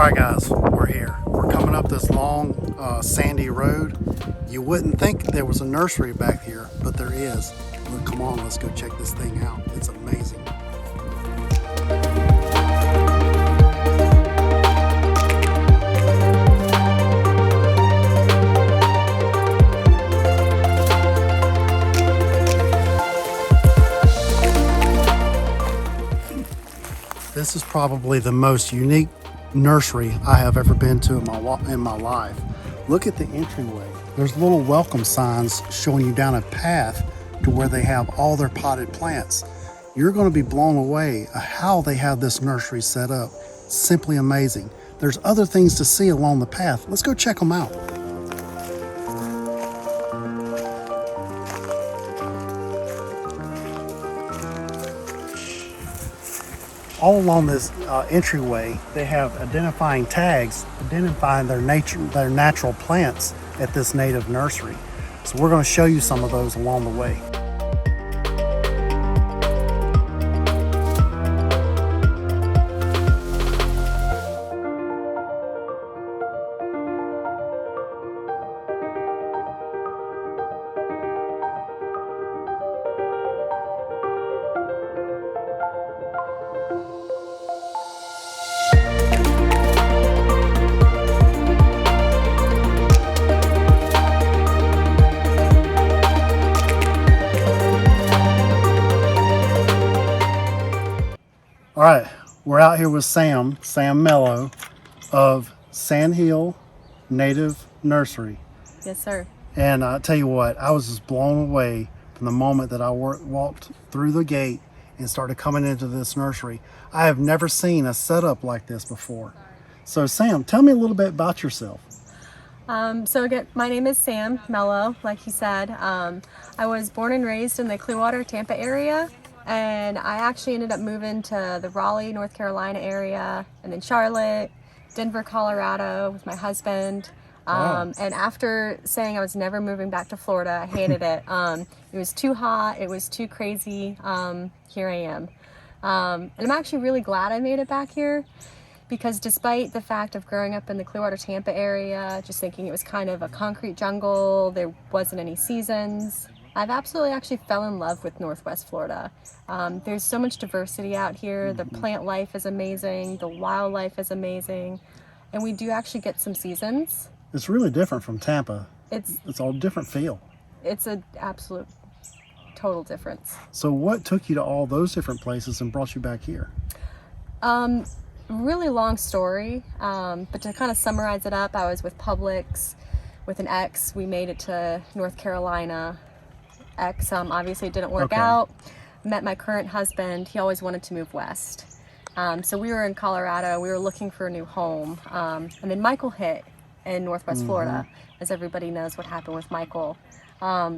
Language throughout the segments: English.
Alright guys, we're here. We're coming up this long sandy road. You wouldn't think there was a nursery back here, but there is. Look, come on, let's go check this thing out. It's amazing. This is probably the most unique nursery I have ever been to in my life. Look at the entryway. There's little welcome signs showing you down a path to where they have all their potted plants. You're going to be blown away at how they have this nursery set up. Simply amazing. There's other things to see along the path. Let's go check them out. All along this entryway, they have identifying tags identifying their natural plants at this native nursery. So we're going to show you some of those along the way. All right, we're out here with Sam Mellow of Sandhill Native Nursery. Yes, sir. And I tell you what, I was just blown away from the moment that I walked through the gate and started coming into this nursery. I have never seen a setup like this before. So Sam, tell me a little bit about yourself. So again, my name is Sam Mellow, like you said. I was born and raised in the Clearwater, Tampa area. And I actually ended up moving to the Raleigh, North Carolina area, and then Charlotte, Denver, Colorado with my husband. Wow. And after saying I was never moving back to Florida, I hated it. It was too hot. It was too crazy. Here I am. And I'm actually really glad I made it back here because despite the fact of growing up in the Clearwater, Tampa area, just thinking it was kind of a concrete jungle, there wasn't any seasons, I've absolutely actually fell in love with Northwest Florida. There's so much diversity out here. The plant life is amazing. The wildlife is amazing. And we do actually get some seasons. It's really different from Tampa. It's all different feel. It's an absolute total difference. So what took you to all those different places and brought you back here? Really long story, but to kind of summarize it up, I was with Publix with an ex. We made it to North Carolina. Ex obviously didn't work out. Met my current husband. He always wanted to move west. So we were in Colorado. We were looking for a new home. And then Michael hit in Northwest Florida, as everybody knows what happened with Michael.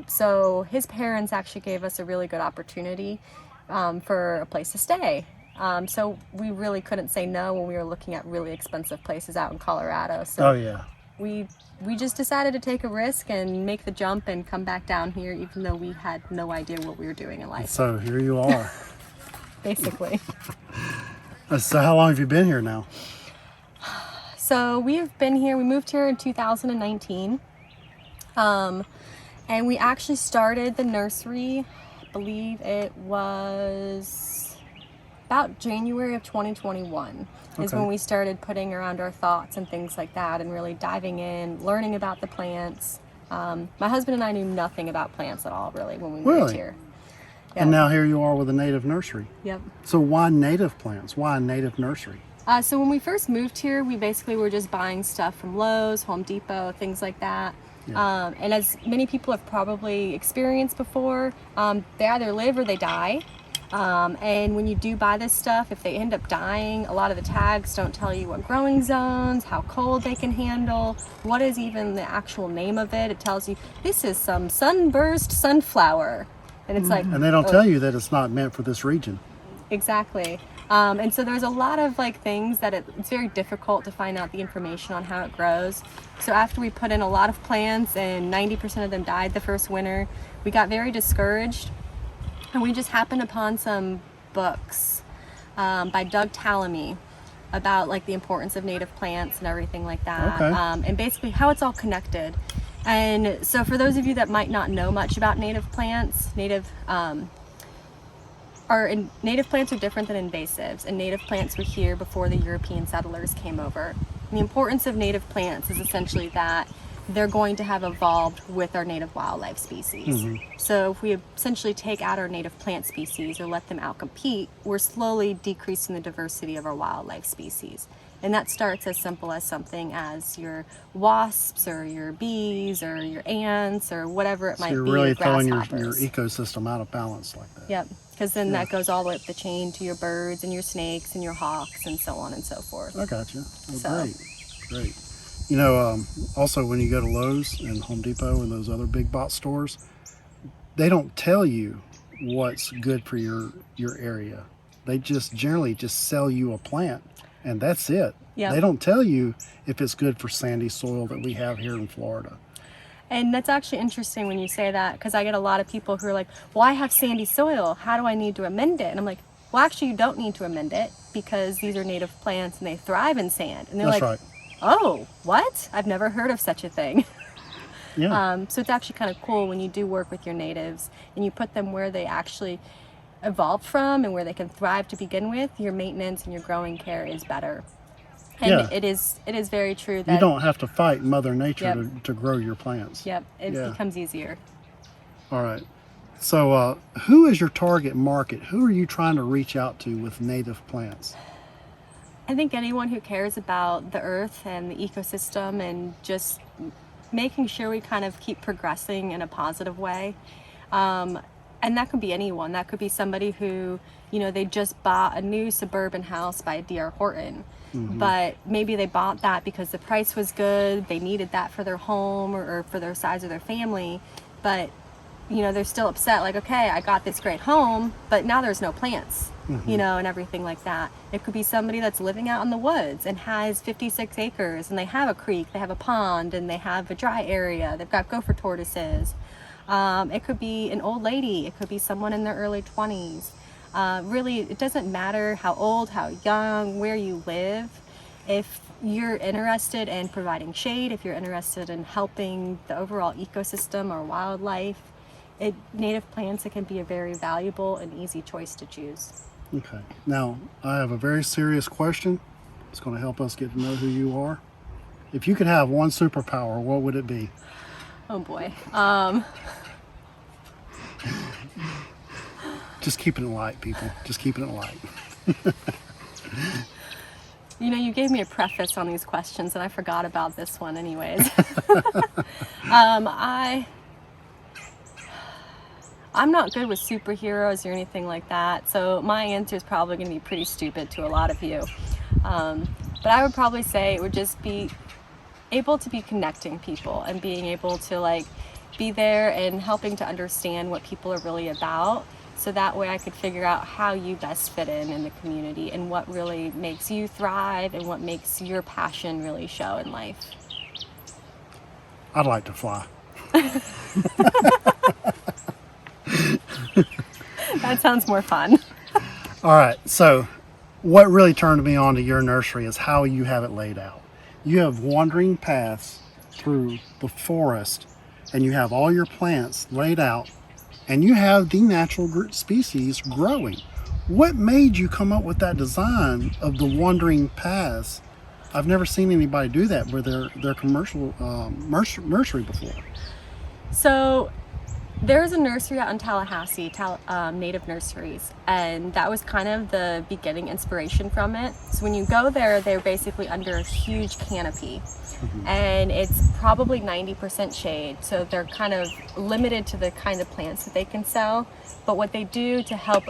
So his parents actually gave us a really good opportunity for a place to stay. So we really couldn't say no when we were looking at really expensive places out in Colorado. So we just decided to take a risk and make the jump and come back down here, even though we had no idea what we were doing in life. So here you are. Basically. So how long have you been here now? So we have been here, we moved here in 2019. And we actually started the nursery, I believe it was about January of 2021 is when we started putting around our thoughts and things like that and really diving in, learning about the plants. My husband and I knew nothing about plants at all, really, when we moved here. Yeah. And now here you are with a native nursery. Yep. So why native plants? Why a native nursery? So when we first moved here, we basically were just buying stuff from Lowe's, Home Depot, things like that. Yeah. And as many people have probably experienced before, they either live or they die. And when you do buy this stuff, if they end up dying, a lot of the tags don't tell you what growing zones, how cold they can handle, what is even the actual name of it. It tells you this is some sunburst sunflower. And it's like, and they don't tell you that it's not meant for this region. Exactly. And so there's a lot of things that it's very difficult to find out the information on how it grows. So after we put in a lot of plants and 90% of them died the first winter, we got very discouraged. And we just happened upon some books by Doug Tallamy. about like the importance of native plants and everything like that, Okay. and basically how it's all connected. And so for those of you that might not know much about native plants, native plants are different than invasives, and native plants were here before the European settlers came over. And the importance of native plants is essentially that they're going to have evolved with our native wildlife species. So if we essentially take out our native plant species or let them outcompete, we're slowly decreasing the diversity of our wildlife species. And that starts as simple as something as your wasps or your bees or your ants or whatever it So might you're be. really throwing your grasshoppers. ecosystem out of balance like that. Yep, because then that goes all the way up the chain to your birds and your snakes and your hawks and so on and so forth. I got you. Well, So- great. Also when you go to Lowe's and Home Depot and those other big box stores, they don't tell you what's good for your area. They just generally just sell you a plant, and that's it. Yep. They don't tell you if it's good for sandy soil that we have here in Florida. And that's actually interesting when you say that, because I get a lot of people who are like, well, I have sandy soil. How do I need to amend it? And I'm like, well, actually, you don't need to amend it because these are native plants and they thrive in sand. And they're That's like, right. oh, what? I've never heard of such a thing. Yeah. So it's actually kind of cool when you do work with your natives and you put them where they actually evolved from and where they can thrive to begin with. Your maintenance and your growing care is better. And Yeah. it is very true that You don't have to fight Mother Nature Yep. to grow your plants. Yep, it Yeah. becomes easier. All right. So who is your target market? Who are you trying to reach out to with native plants? I think anyone who cares about the earth and the ecosystem and just making sure we kind of keep progressing in a positive way. And that could be anyone. That could be somebody who, they just bought a new suburban house by D.R. Horton. But maybe they bought that because the price was good. They needed that for their home or for their size of their family. But, they're still upset. Like, okay, I got this great home, but now there's no plants. And everything like that. It could be somebody that's living out in the woods and has 56 acres and they have a creek, they have a pond, and they have a dry area. They've got gopher tortoises. It could be an old lady. It could be someone in their early 20s. Really, it doesn't matter how old, how young, where you live. If you're interested in providing shade, if you're interested in helping the overall ecosystem or wildlife, native plants, it can be a very valuable and easy choice to choose. Okay. Now, I have a very serious question. It's going to help us get to know who you are. If you could have one superpower, what would it be? Oh boy. Just keep it light, people. Just keep it light. You gave me a preface on these questions and I forgot about this one anyways. I'm not good with superheroes or anything like that, so my answer is probably going to be pretty stupid to a lot of you. But I would probably say it would just be able to be connecting people and being able to be there and helping to understand what people are really about. So that way I could figure out how you best fit in the community and what really makes you thrive and what makes your passion really show in life. I'd like to fly. That sounds more fun. All right. So what really turned me on to your nursery is how you have it laid out. You have wandering paths through the forest and you have all your plants laid out and you have the natural species growing. What made you come up with that design of the wandering paths? I've never seen anybody do that with their commercial nursery before. So there's a nursery out in Tallahassee, Native Nurseries, and that was kind of the beginning inspiration from it. So when you go there, they're basically under a huge canopy. And it's probably 90% shade, so they're kind of limited to the kind of plants that they can sell. But what they do to help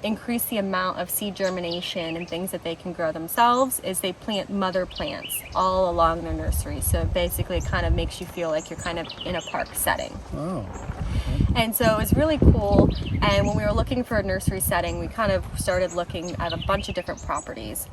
increase the amount of seed germination and things that they can grow themselves is they plant mother plants all along their nursery. So basically it kind of makes you feel like you're kind of in a park setting. Oh. And so it was really cool. And when we were looking for a nursery setting, we kind of started looking at a bunch of different properties.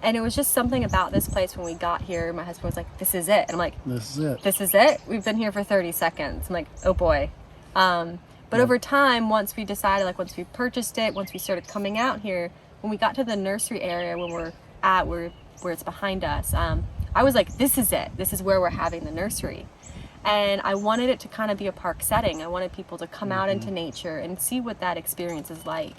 And it was just something about this place when we got here. My husband was like, this is it. And I'm like, This is it. This is it? We've been here for 30 seconds. I'm like, oh boy. But over time, once we decided, once we purchased it, once we started coming out here, when we got to the nursery area, when we're at where it's behind us, I was like, this is it. This is where we're having the nursery. And I wanted it to kind of be a park setting. I wanted people to come out into nature and see what that experience is like.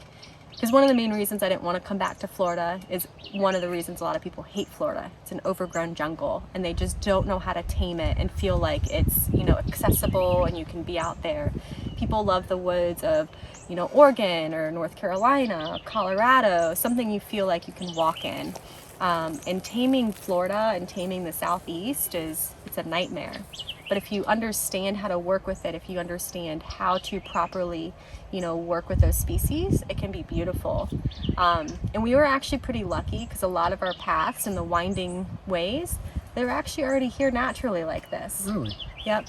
Because one of the main reasons I didn't want to come back to Florida is one of the reasons a lot of people hate Florida. It's an overgrown jungle, and they just don't know how to tame it and feel like it's, you know, accessible and you can be out there. People love the woods of, you know, Oregon or North Carolina, Colorado, something you feel like you can walk in. And taming Florida and taming the Southeast it's a nightmare. But if you understand how to work with it, if you understand how to properly, you know, work with those species, it can be beautiful. And we were actually pretty lucky because a lot of our paths and the winding ways, they were actually already here naturally like this. Really? Yep.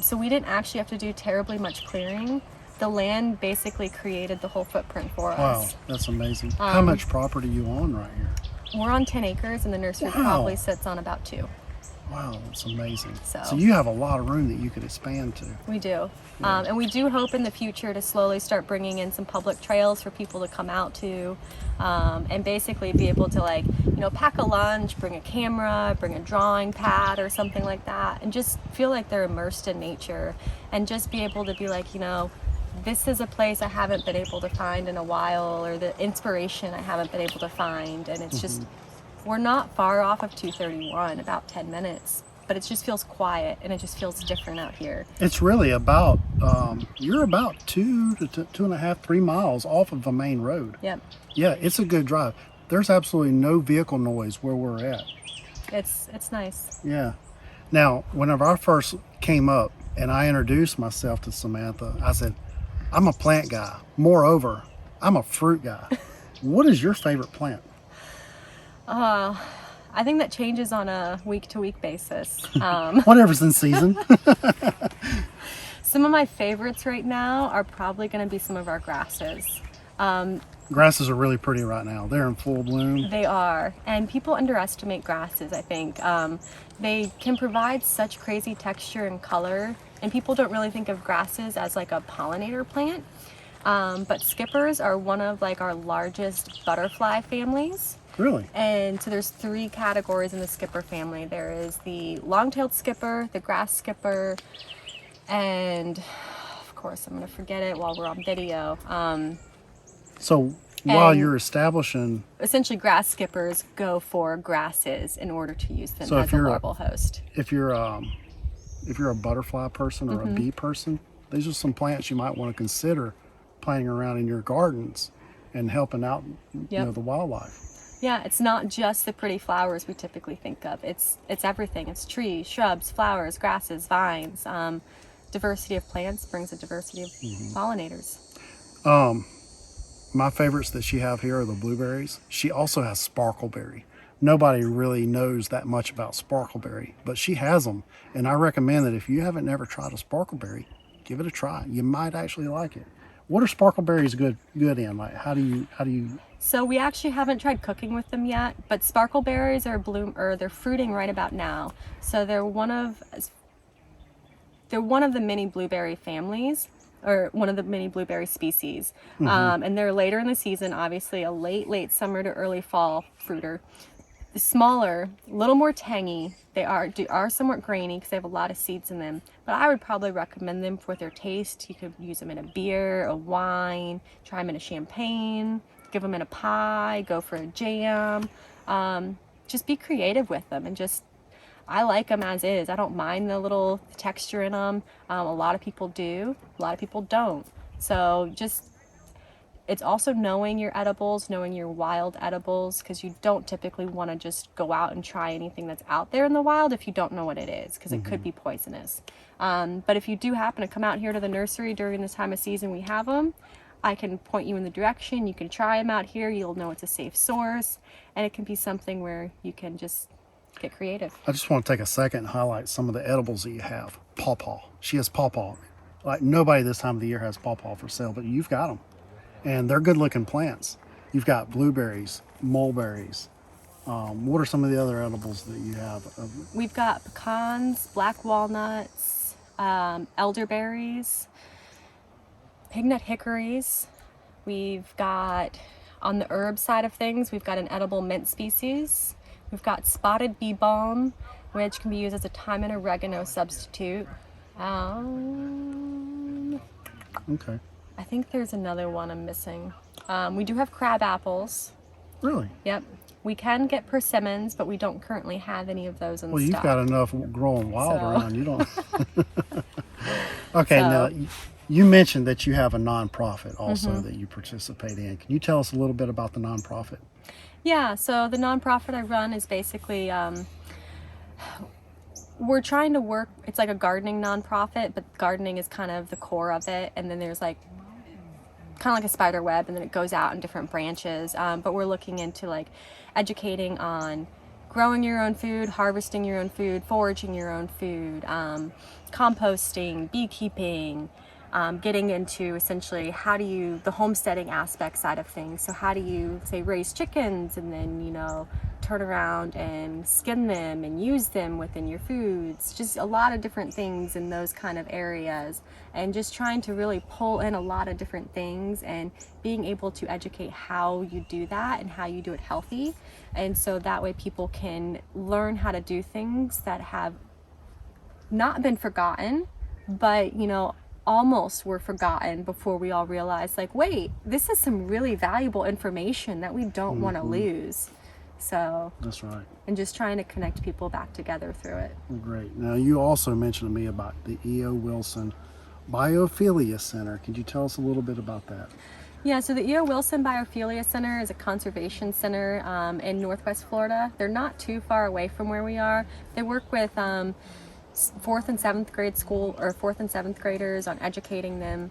So we didn't actually have to do terribly much clearing. The land basically created the whole footprint for us. Wow, that's amazing. How much property are you on right here? We're on 10 acres and the nursery probably sits on about 2. Wow, that's amazing. So you have a lot of room that you could expand to. We do. And we do hope in the future to slowly start bringing in some public trails for people to come out to, and basically be able to, like, you know, pack a lunch, bring a camera, bring a drawing pad or something like that, and just feel like they're immersed in nature, and just be able to be like, you know, this is a place I haven't been able to find in a while, or the inspiration I haven't been able to find. And it's just, we're not far off of 231, about 10 minutes, but it just feels quiet and it just feels different out here. It's really about, you're about 2 to 2.5, 3 miles off of the main road. Yep. Yeah, it's a good drive. There's absolutely no vehicle noise where we're at. It's nice. Yeah. Now, whenever I first came up and I introduced myself to Samantha, I said, I'm a plant guy. Moreover, I'm a fruit guy. What is your favorite plant? I think that changes on a week-to-week basis. Whatever's in season. Some of my favorites right now are probably going to be some of our grasses. Grasses are really pretty right now. They're in full bloom. They are, and people underestimate grasses, I think. They can provide such crazy texture and color, and people don't really think of grasses as like a pollinator plant. But skippers are one of like our largest butterfly families. Really? And so there's 3 categories in the skipper family. There is the long-tailed skipper, the grass skipper, and of course I'm going to forget it while we're on video. So while you're establishing, essentially grass skippers go for grasses in order to use them as a larval host. If you're a butterfly person or a bee person, these are some plants you might want to consider planting around in your gardens and helping out, you know, the wildlife. Yeah, it's not just the pretty flowers we typically think of. It's everything. It's trees, shrubs, flowers, grasses, vines. Diversity of plants brings a diversity of pollinators. My favorites that she have here are the blueberries. She also has sparkleberry. Nobody really knows that much about sparkleberry, but she has them. And I recommend that if you haven't never tried a sparkleberry, give it a try. You might actually like it. What are sparkleberries good in? Like, how do you? So we actually haven't tried cooking with them yet, but sparkleberries they're fruiting right about now. So they're one of the mini blueberry families, or one of the mini blueberry species. And they're later in the season, obviously a late summer to early fall fruiter. The smaller, a little more tangy. They are somewhat grainy because they have a lot of seeds in them, but I would probably recommend them for their taste. You could use them in a beer, a wine, try them in a champagne, give them in a pie, go for a jam. Just be creative with them, and I like them as is. I don't mind the little texture in them. A lot of people do, a lot of people don't. So it's also knowing your edibles, knowing your wild edibles, because you don't typically want to just go out and try anything that's out there in the wild if you don't know what it is, because it could be poisonous. But if you do happen to come out here to the nursery during this time of season we have them, I can point you in the direction. You can try them out here. You'll know it's a safe source, and it can be something where you can just get creative. I just want to take a second and highlight some of the edibles that you have. Pawpaw. She has pawpaw. Like, nobody this time of the year has pawpaw for sale, but you've got them. And they're good looking plants. You've got blueberries, mulberries. What are some of the other edibles that you have? We've got pecans, black walnuts, elderberries, pignut hickories. We've got On the herb side of things, we've got an edible mint species. We've got spotted bee balm, which can be used as a thyme and oregano substitute. Okay. I think there's another one I'm missing. We do have crab apples. Really? Yep. We can get persimmons, but we don't currently have any of those in Well, stock. you've got enough growing wild So. around. You don't. Okay, So. now you mentioned that you have a nonprofit also that you participate in. Can you tell us a little bit about the nonprofit? Yeah, so the nonprofit I run is basically, we're trying to work, it's like a gardening nonprofit, but gardening is kind of the core of it. And then there's like, kind of like a spider web, and then it goes out in different branches. But we're looking into like educating on growing your own food, harvesting your own food, foraging your own food, composting, beekeeping, getting into essentially the homesteading aspect side of things. So how do you say raise chickens and then, turn around and skin them and use them within your foods, just a lot of different things in those kind of areas, and just trying to really pull in a lot of different things and being able to educate how you do that and how you do it healthy. And so that way people can learn how to do things that have not been forgotten, but almost were forgotten before we all realized, like, wait, this is some really valuable information that we don't want to lose. So That's right. And just trying to connect people back together through it. Great. Now, you also mentioned to me about the E.O. Wilson Biophilia Center. Could you tell us a little bit about that? Yeah, so the E.O. Wilson Biophilia Center is a conservation center in Northwest Florida. They're not too far away from where we are. They work with 4th and 7th grade school, or 4th and 7th graders, on educating them.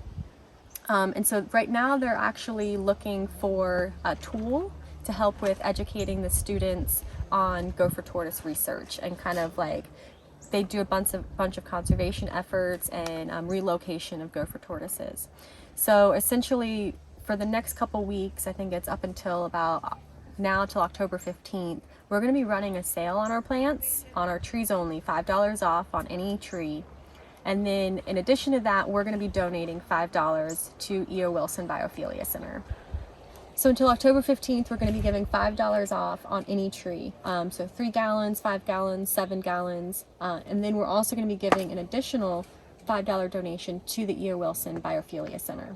And so right now they're actually looking for a tool to help with educating the students on gopher tortoise research, and kind of like they do a bunch of conservation efforts and relocation of gopher tortoises. So essentially for the next couple weeks, I think it's up until about now till October 15th, we're going to be running a sale on our plants, on our trees only, $5 off on any tree. And then in addition to that, we're going to be donating $5 to E.O. Wilson Biophilia Center. So until October 15th, we're going to be giving $5 off on any tree. So 3 gallons, 5 gallons, 7 gallons. And then we're also going to be giving an additional $5 donation to the E.O. Wilson Biophilia Center.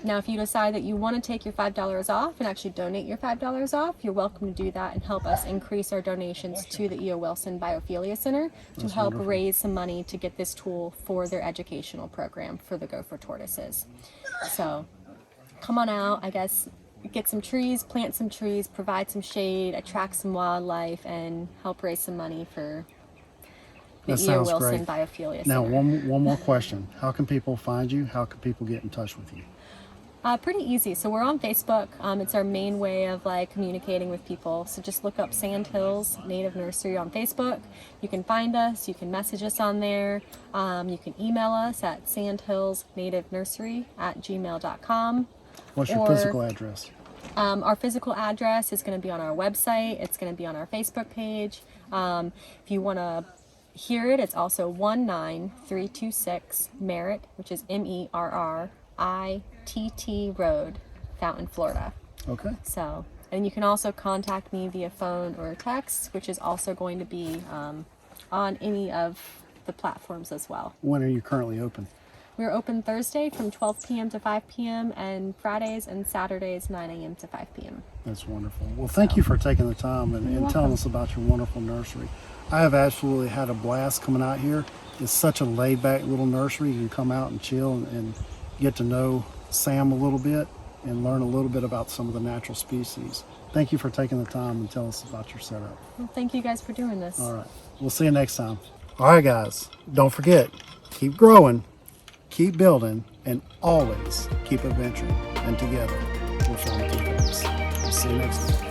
Now, if you decide that you want to take your $5 off and actually donate your $5 off, you're welcome to do that and help us increase our donations to the E.O. Wilson Biophilia Center to help raise some money to get this tool for their educational program for the gopher tortoises. So come on out, I guess, get some trees, plant some trees, provide some shade, attract some wildlife, and help raise some money for the E.O. Wilson Biophilia Center. Now, one more question. How can people find you? How can people get in touch with you? Pretty easy. So we're on Facebook. It's our main way of communicating with people. So just look up Sand Hills Native Nursery on Facebook. You can find us. You can message us on there. You can email us at sandhillsnativenursery@gmail.com. What's your physical address? Our physical address is going to be on our website. It's going to be on our Facebook page. If you want to hear it, it's also 19326 Merritt, which is MERRITT Road, Fountain, Florida. Okay. So, and you can also contact me via phone or text, which is also going to be on any of the platforms as well. When are you currently open? We're open Thursday from 12 p.m. to 5 p.m. and Fridays and Saturdays 9 a.m. to 5 p.m. That's wonderful. Well, thank you for taking the time and telling us about your wonderful nursery. I have absolutely had a blast coming out here. It's such a laid-back little nursery. You can come out and chill and get to know Sam a little bit and learn a little bit about some of the natural species. Thank you for taking the time and tell us about your setup. Well, thank you guys for doing this. All right. We'll see you next time. All right, guys. Don't forget, keep growing, keep building, and always keep adventuring. And together, we're Flomaton Folks. We'll see you next time.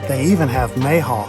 They even have mayhaw.